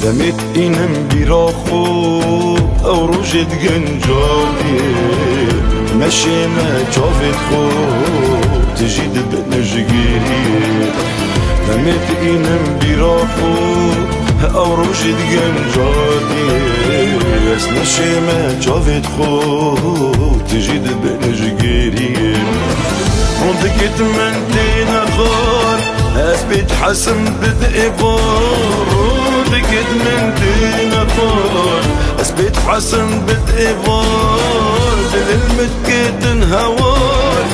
دمت اینم بیراخو او روژت گنجالیه مشیمه جاوت خو تجید بنجگیریه دمت اینم بیراخو او روژت گنجالیه اس مشیمه جاوت خو تجید بنجگیریه رندقت من دين غار اثبت حسن بدء بار رندقت من دين غار اثبت حسن بدء بار دلمت هوار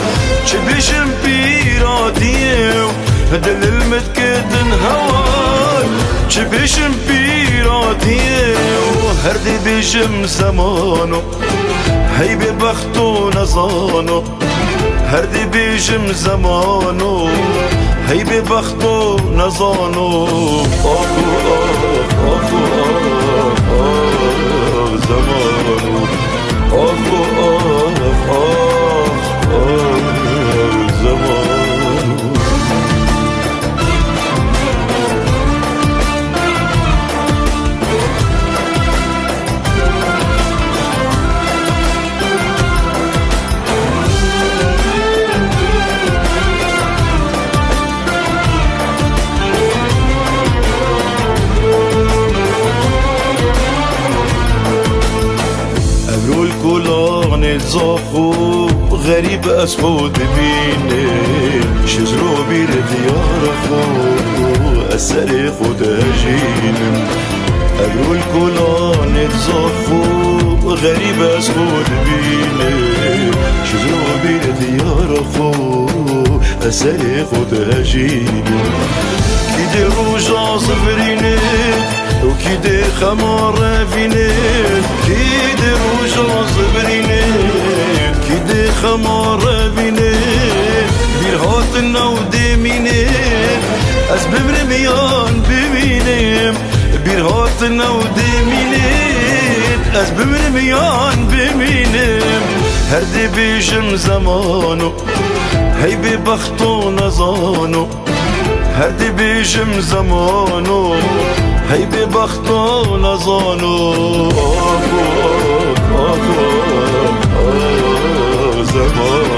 شبيشم بيراديو دلمت هوار شبيشم بيراديو هردي بيشم زمانو هي ببختو نظانو هردی بیشم زمانو هی به بختو نزانو آخو آخ آخو آخ زمانو آخو آخ آخ زمانو كلان زاخو غريب اسخود بيني شزرو بير ديار خو اسري خود اجينم اقول الكلان زاخو غريب اسخود بيني شزرو بير ديار خو اسري خود اجينم كيدي روجا صفريني وكيدي خمار فيني كيدي روجا صبريني كيدي خمار فيني بير هاتنا وديميني از بمرميان بميني بير هاتنا وديميني از بمرميان بميني هردي بيشم زمانو هي ببختو نزانو هردي بيشم زمانو هي ببختو نزانو آخو آخو آخو زمان